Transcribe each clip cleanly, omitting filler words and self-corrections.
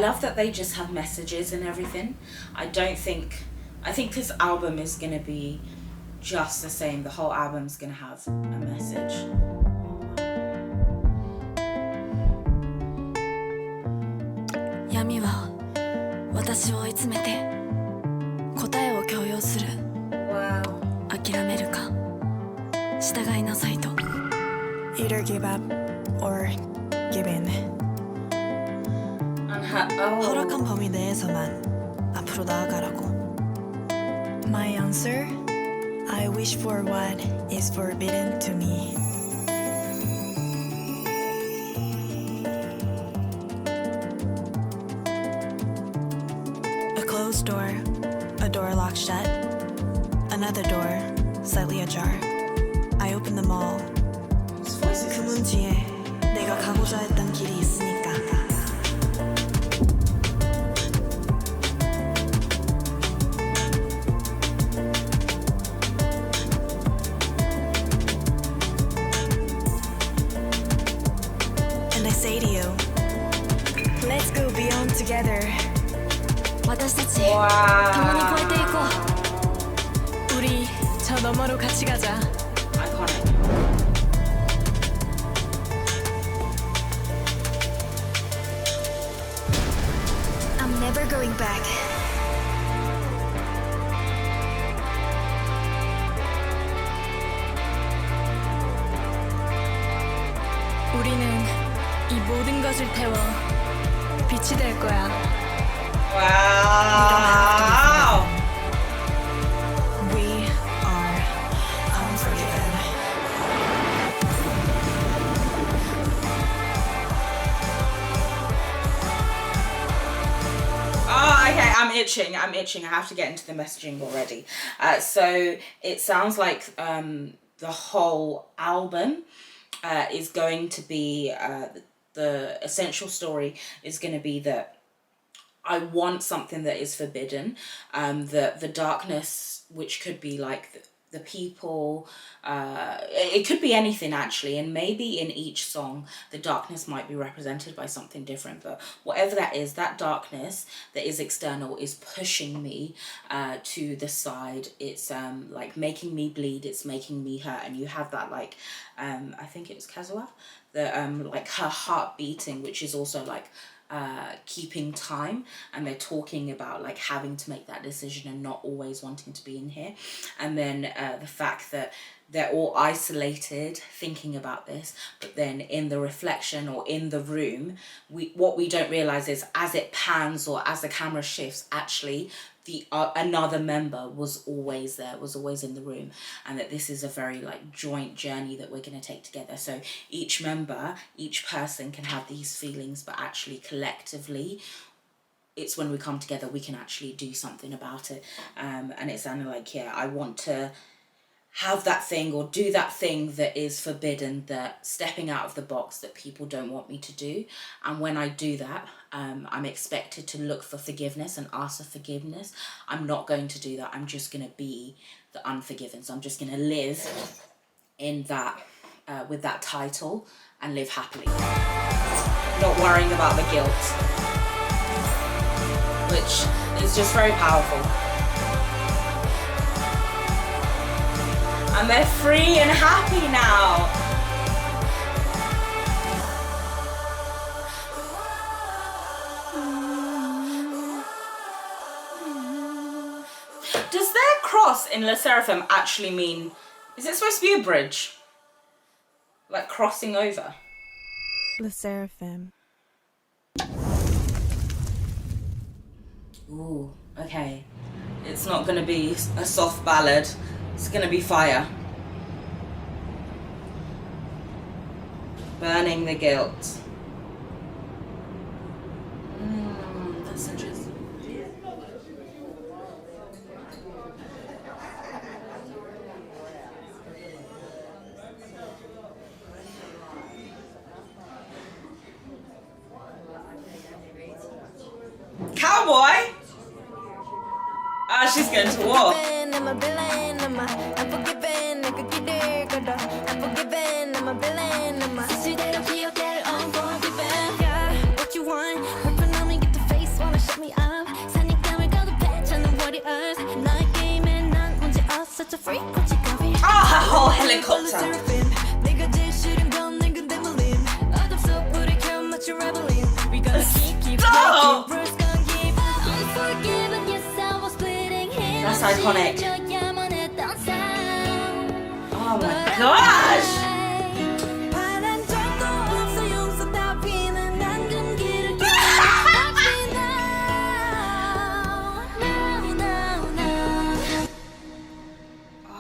love that they just have messages and everything. I think this album is gonna be just the same. The whole album's gonna have a message. 闇は私を追い詰めて答えを強要する。諦めるか従いなさいと。 Either give up or give in. 허락한 범위 내에서만 앞으로 나아가라고. My answer? I wish for what is forbidden to me. A closed door, a door locked shut, another door slightly ajar. I open them all. 그 문 뒤에 내가 가고자 했던 길이 있으니까. And I say to you, let's go beyond together. 私たち共に越えていこう。 우리 저 너머로 같이 가자. Iconic. I'm never going back. 우리는 이 모든 것을 태워 빛이 될 거야. Wow. We are unforgiven. Oh, okay, I'm itching. I have to get into the messaging already. So it sounds like the whole album is going to be, the essential story is going to be that I want something that is forbidden. The darkness, which could be like the people, it could be anything actually, and maybe in each song the darkness might be represented by something different, but whatever that is, that darkness that is external is pushing me to the side. It's like making me bleed, it's making me hurt. And you have that like I think it was Kazuha, the like her heart beating, which is also like keeping time, and they're talking about like having to make that decision and not always wanting to be in here. And then the fact that they're all isolated thinking about this, but then in the reflection or in the room, what we don't realize is as it pans or as the camera shifts, actually the another member was always there, was always in the room, and that this is a very like joint journey that we're going to take together. So each member, each person can have these feelings, but actually collectively it's when we come together we can actually do something about it. And it sounded like, yeah, I want to have that thing or do that thing that is forbidden, that stepping out of the box that people don't want me to do. And when I do that, I'm expected to look for forgiveness and ask for forgiveness. I'm not going to do that. I'm just going to be the unforgiven. So I'm just going to live in that, with that title, and live happily. Not worrying about the guilt, which is just very powerful. And they're free and happy now. Does their cross in 르세라핌 actually mean, is it supposed to be a bridge? Like crossing over? 르세라핌. Ooh, okay. It's not gonna be a soft ballad. It's gonna be fire. Burning the guilt. That's interesting. Cowboy? Ah, she's going to war. I'm a villain, I'm unforgiven, I could get there, I'm forgiven, I'm a villain, I'm a unforgiven. Yeah, what you want, working on me, get the face. set me up 사냥감을 거듭해 찾는 warriors 너의 게임에 난 문제 없어 such a freak 꽃이 가비 Oh, helicopter. 내가 제일 싫은 건 내 근데 물림 어둠속 불을 켜 마치 rebelling We gonna keep Stop! breaking rules gonna keep Unforgiven yes I was bleeding him That's iconic. 잊어야만 했던 sound Oh my gosh. 바란 적도 없어 용서 따위는 난 금기를 Watch me now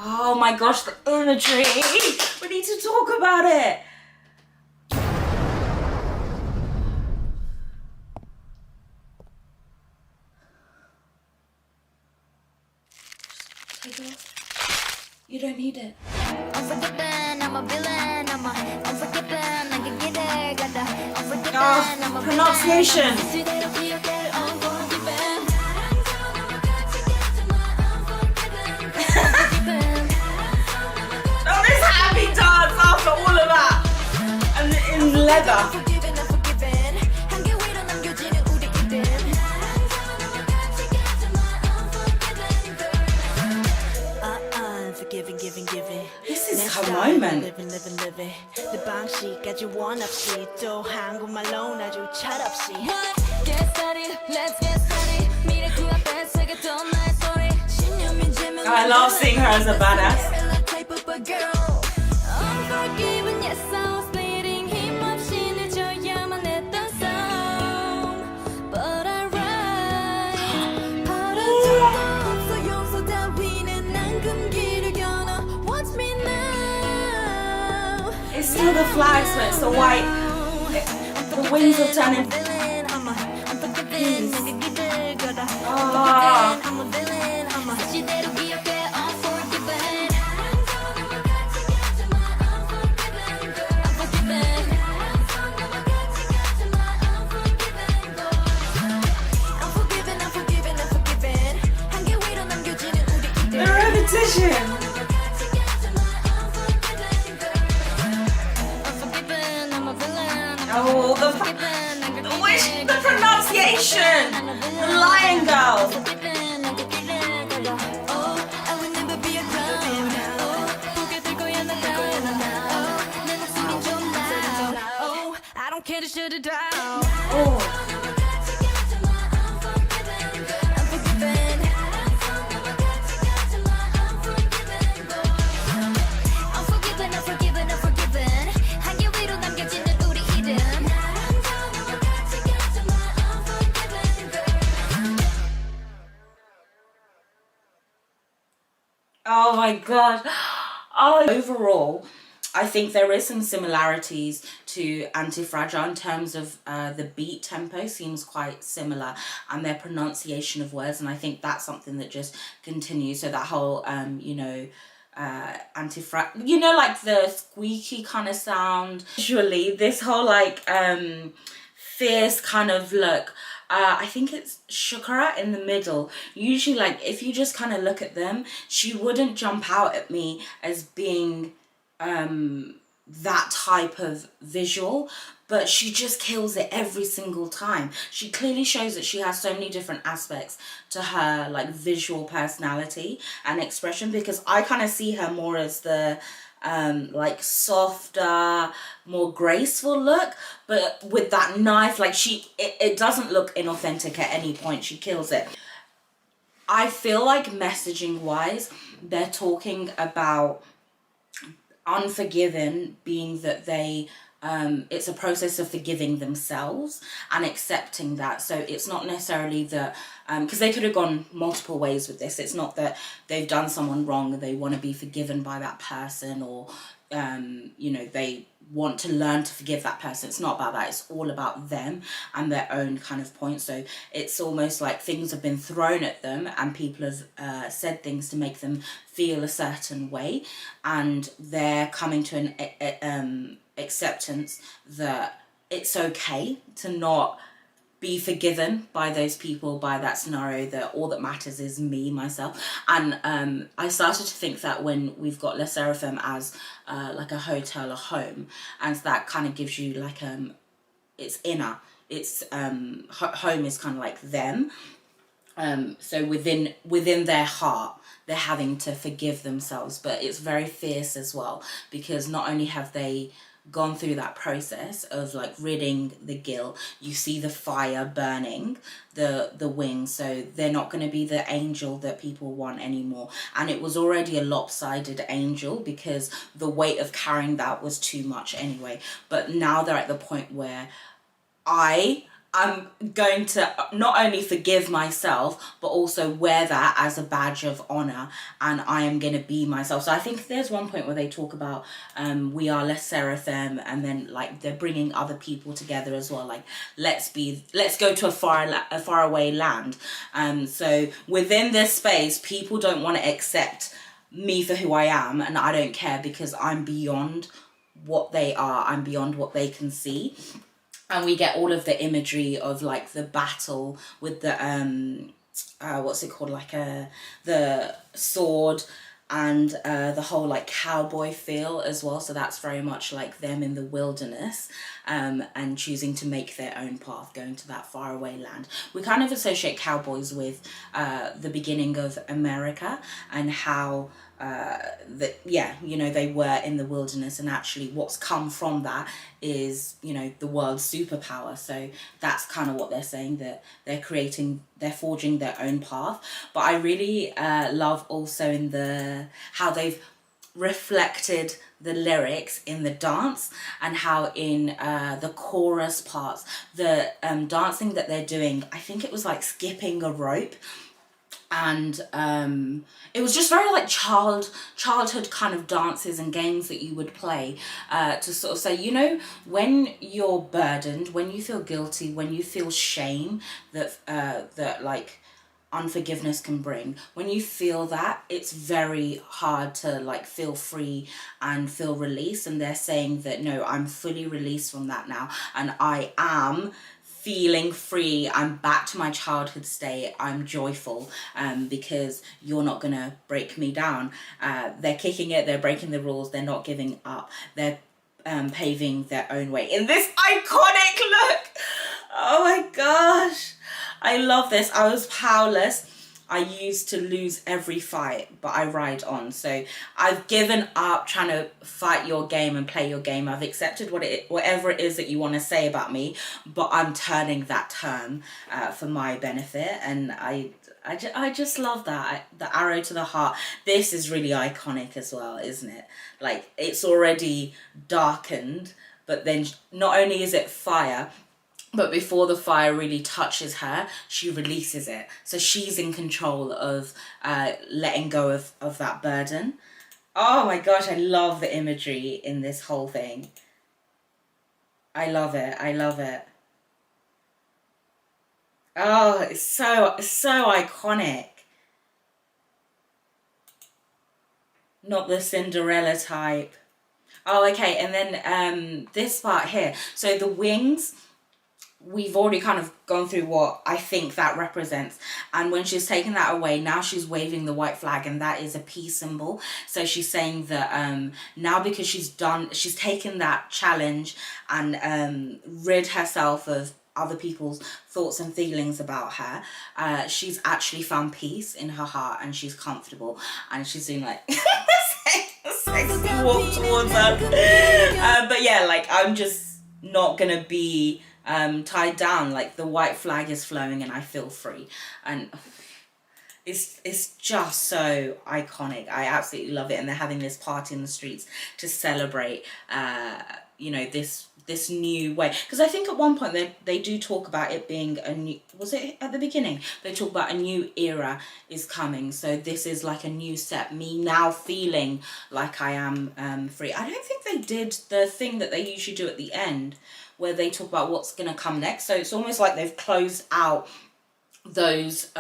Oh my gosh, the imagery. We need to talk about it. Take it off. You don't need it. Unforgiven, I'm a villain, I'm a unforgiven, 난 그 길을 가다 Unforgiven, Oh, I'm a pronunciation. 그대로 기억해 Unforgiven Oh, this happy dance after all of that. And in leather. Unforgiven, unforgiven 한계 위로 남겨지는 우리 이름 Unforgiven, giving, giving This is her moment. Living, living, living 내 방식까지 원 없이 또 한국말로 아주 철없이 Get started, let's get started 미래 그 앞에 새겼던 나의 소리 신념이 지면 I love seeing her as a badass. Unforgiven, yes, I was bleeding 힘없이 늦어야만 했던 sound But I rise 바란 적도 없어 용서 따위는 난 금기를 겨눠 Watch me now It's still the flags, but it's the white. The wings are turning. Ah. The repetition. Oh, the pronunciation. The lion girl. I don't care to shut it down. Oh. Unforgiven, unforgiven, unforgiven. 한계 위로 남겨지는 우리 이름. Oh my god. Oh, overall, I think there is some similarities to Anti-Fragile in terms of the beat tempo seems quite similar and their pronunciation of words, and I think that's something that just continues. So that whole you know, Anti-Fragile, you know, like the squeaky kind of sound. Visually, this whole like fierce kind of look. I think it's Sakura in the middle. Usually, like, if you just kind of look at them, she wouldn't jump out at me as being that type of visual, but she just kills it every single time. She clearly shows that she has so many different aspects to her, like, visual personality and expression, because I kind of see her more as the like softer, more graceful look, but with that knife, like it doesn't look inauthentic at any point. She kills it. I feel like messaging wise, they're talking about Unforgiven being that they it's a process of forgiving themselves and accepting that. So it's not necessarily that because they could have gone multiple ways with this. It's not that they've done someone wrong and they want to be forgiven by that person, or you know, they want to learn to forgive that person. It's not about that. It's all about them and their own kind of point. So it's almost like things have been thrown at them and people have said things to make them feel a certain way, and they're coming to an acceptance that it's okay to not be forgiven by those people, by that scenario, that all that matters is me, myself. And I started to think that when we've got 르세라핌 as like a hotel, a home, and that kind of gives you like it's inner, it's home is kind of like them. So within their heart, they're having to forgive themselves, but it's very fierce as well, because not only have they gone through that process of like ridding the guilt, you see the fire burning the wings, so they're not going to be the angel that people want anymore. And it was already a lopsided angel because the weight of carrying that was too much anyway, but now they're at the point where I'm going to not only forgive myself, but also wear that as a badge of honor, and I am going to be myself. So I think there's one point where they talk about we are SSERAFIM, and then like they're bringing other people together as well. Like let's go to a far away land. So within this space, people don't want to accept me for who I am, and I don't care because I'm beyond what they are. I'm beyond what they can see. And we get all of the imagery of like the battle with the what's it called, like the sword, and the whole like cowboy feel as well. So that's very much like them in the wilderness, and choosing to make their own path, going to that faraway land. We kind of associate cowboys with the beginning of America, and how they were in the wilderness, and actually what's come from that is, you know, the world's superpower. So that's kind of what they're saying, that they're forging their own path. But I really love also in how they've reflected the lyrics in the dance, and how in the chorus parts, the dancing that they're doing, I think it was like skipping a rope. And it was just very like childhood kind of dances and games that you would play to sort of say, you know, when you're burdened, when you feel guilty, when you feel shame that like unforgiveness can bring, when you feel that, it's very hard to like feel free and feel released. And they're saying that no, I'm fully released from that now, and I am feeling free. I'm back to my childhood state. I'm joyful because you're not gonna break me down. They're kicking it, they're breaking the rules, they're not giving up, they're paving their own way in this iconic look. Oh my gosh, I love this. I was powerless. I used to lose every fight, but I ride on. So I've given up trying to fight your game and play your game. I've accepted whatever it is that you want to say about me, but I'm turning that turn for my benefit. And I just love that. The arrow to the heart. This is really iconic as well, isn't it? Like, it's already darkened, but then not only is it fire, but before the fire really touches her, she releases it. So she's in control of letting go of that burden. Oh my gosh, I love the imagery in this whole thing. I love it. I love it. Oh, it's so iconic. Not the Cinderella type. Oh, okay. And then this part here. So the wings, we've already kind of gone through what I think that represents. And when she's taken that away, now she's waving the white flag, and that is a peace symbol. So she's saying that now, because she's taken that challenge and rid herself of other people's thoughts and feelings about her, she's actually found peace in her heart, and she's comfortable, and she's doing like sexy walk towards her. But yeah, like, I'm just not gonna be tied down. Like, the white flag is flowing and I feel free, and it's just so iconic. I absolutely love it. And they're having this party in the streets to celebrate you know, this new way, because I think at one point they do talk about it being a new, was it at the beginning, they talk about a new era is coming. So this is like a new step, me now feeling like I am free. I don't think they did the thing that they usually do at the end, where they talk about what's gonna come next. So it's almost like they've closed out those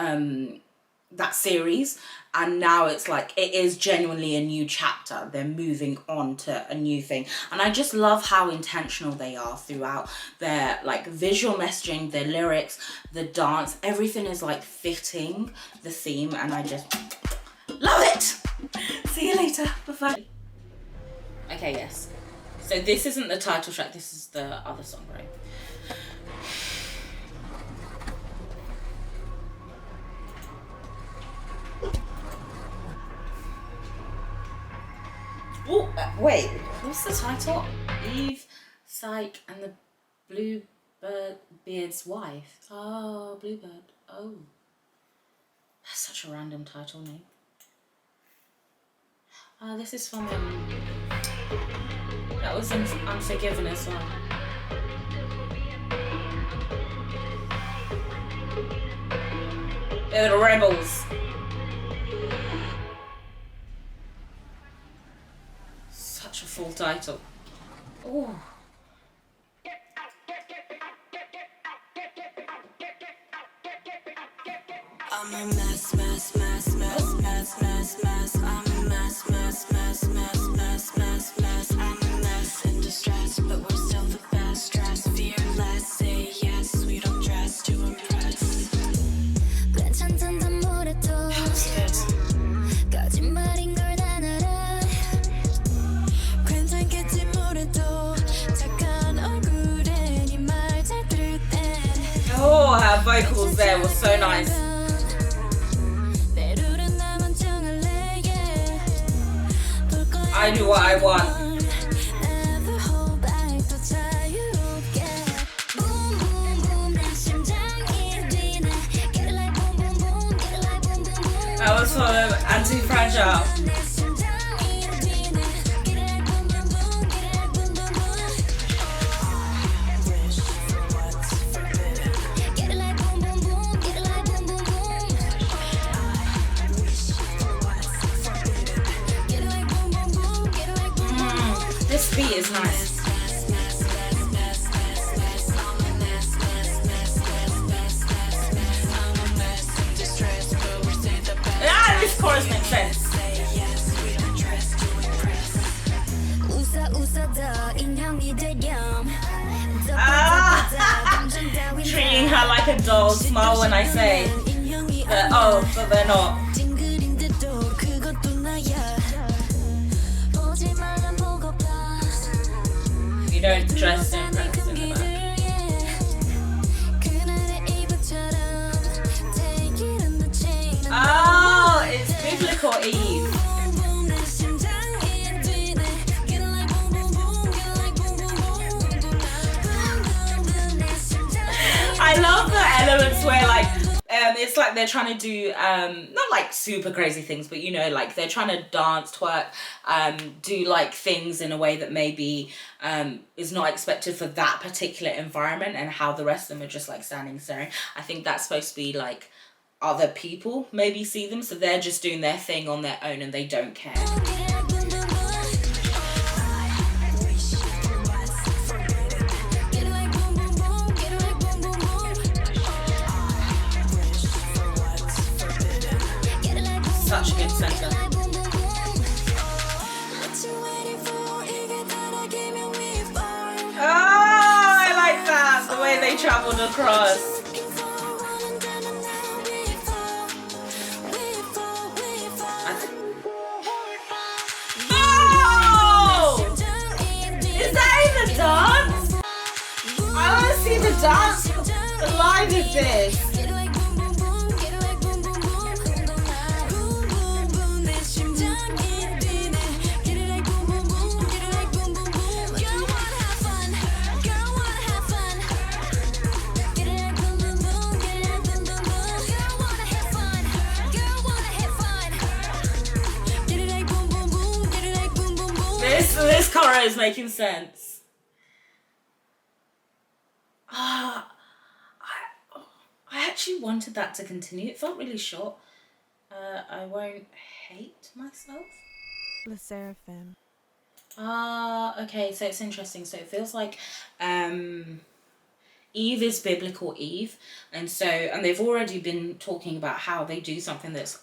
that series, and now it's like it is genuinely a new chapter. They're moving on to a new thing, and I just love how intentional they are throughout their like visual messaging, their lyrics, the dance. Everything is like fitting the theme, and I just love it. See you later. Bye-bye. Okay, yes. So this isn't the title track, this is the other song, right? Wait, what's the title? Eve, Psyche and the Bluebeard's wife. Oh, Bluebeard. Oh. That's such a random title name. This is from that was in Unforgiven as well. They're the rebels. Such a full title. Oh. I'm a mess, mess, mess, mess, mess, mess, mess. I'm a mess, mess, mess, mess, mess, mess, mess. I'm a mess in distress, but we're still the best. Stress, fearless, say yes. We don't dress to impress. 괜찮단 말해도 거짓말인 걸 난 알아. 괜찮겠지 뭐래도 착한 얼굴에 네 말 잘 들을 땐. Oh, her vocals there were so nice. I do what I want. That was from Anti-Fragile. This beat is nice. Ah, this chorus makes sense. Treating her like a doll. Smile when I say that. Oh, but they're not. You don't dress to impress in the back. Oh, it's biblical Eve. I love the elements where like it's like they're trying to do not like super crazy things, but you know, like they're trying to dance, twerk, do like things in a way that maybe is not expected for that particular environment, and how the rest of them are just like standing staring. I think that's supposed to be like other people maybe see them, so they're just doing their thing on their own and they don't care. Such a good center. Oh, I like that, the way they traveled across. Dance? I want to see the dance, the live of this. This chorus is making sense. I actually wanted that to continue. It felt really short. I won't hate myself. 르세라핌. Okay, so it's interesting. So it feels like Eve is biblical Eve, and they've already been talking about how they do something that's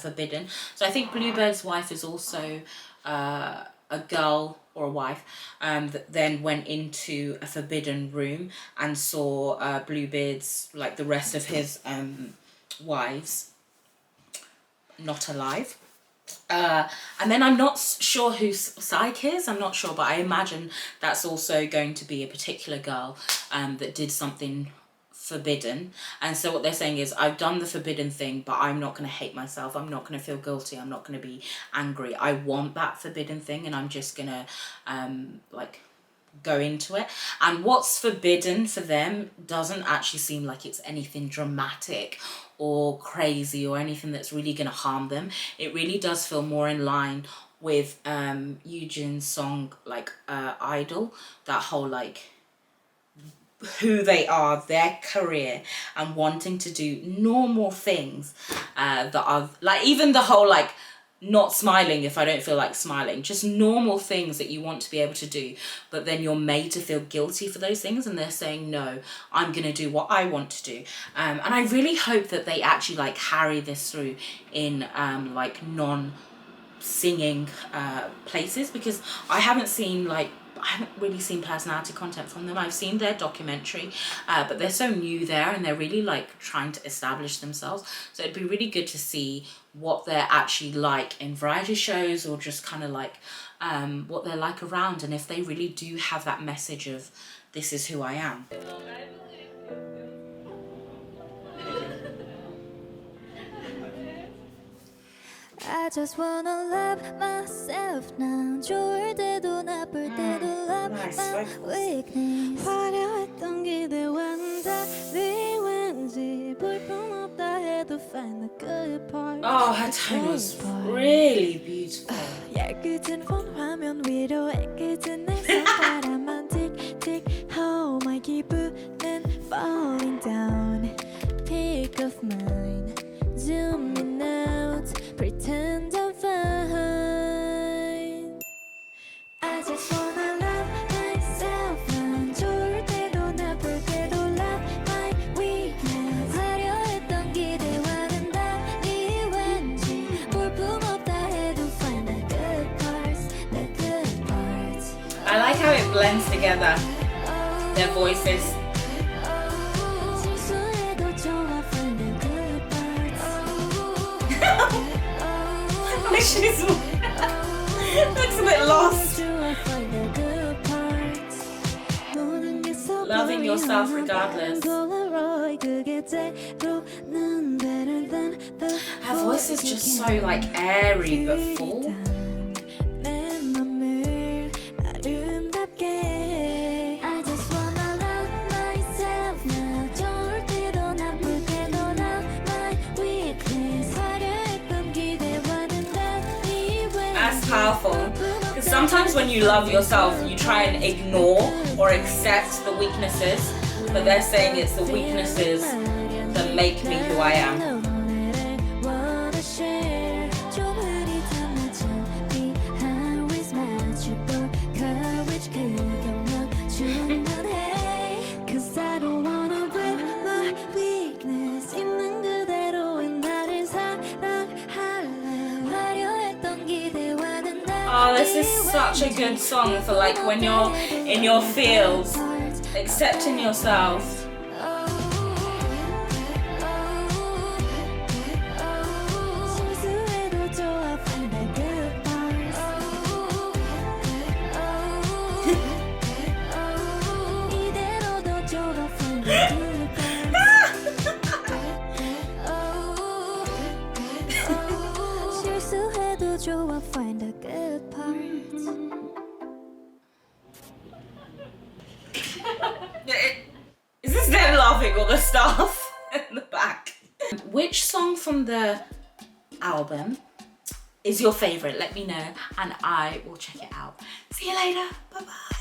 forbidden. So I think Bluebeard's wife is also a girl or a wife that then went into a forbidden room and saw Bluebeard's, like the rest of his wives, not alive. And then I'm not sure who Psyche is, I'm not sure, but I imagine that's also going to be a particular girl that did something forbidden. And so what they're saying is, I've done the forbidden thing, but I'm not going to hate myself. I'm not going to feel guilty. I'm not going to be angry. I want that forbidden thing, and I'm just going to like go into it. And what's forbidden for them doesn't actually seem like it's anything dramatic or crazy or anything that's really going to harm them. It really does feel more in line with Yunjin's song, like Idol, that whole like who they are, their career, and wanting to do normal things that are like, even the whole like not smiling if I don't feel like smiling, just normal things that you want to be able to do, but then you're made to feel guilty for those things, and they're saying, no, I'm gonna do what I want to do. And I really hope that they actually like carry this through in like non-singing places, because I haven't really seen personality content from them. I've seen their documentary, but they're so new there, and they're really like trying to establish themselves. So it'd be really good to see what they're actually like in variety shows, or just kind of like what they're like around, and if they really do have that message of this is who I am. I just wanna love myself now. 좋을 때도 나쁠 때도 love my weakness. 화려했던 기대와는 달리 왠지 볼품없다 해도 find the good part. Oh, her tone was really beautiful. 얇은 폰 화면 위로 애꿎은 내 손바람만 틱틱. Oh, my 기분은 falling down. Pick of mine, zooming out. Pretend I'm fine. I just wanna love myself. 난 좋을 때도 나쁠 때도 love my weakness. 화려했던 기대와는 달리 왠지 볼품없다 해도 find the good parts, the good parts. I like how it blends together, their voices. 실수해도 좋아 find the good parts. She's looks a bit lost. Loving yourself regardless. Her voice is just so like airy but full. I just wanna love myself now. 좋을 때도 나쁠 때도 love my weakness. 화려했던 기대와는 달리 That's powerful. Because sometimes when you love yourself, you try and ignore or accept the weaknesses, but they're saying it's the weaknesses that make me who I am. Oh, this is such a good song for like when you're in your feels, accepting yourself. Find a good part. Is this them laughing or the staff in the back? Which song from the album is your favourite? Let me know and I will check it out. See you later. Bye bye.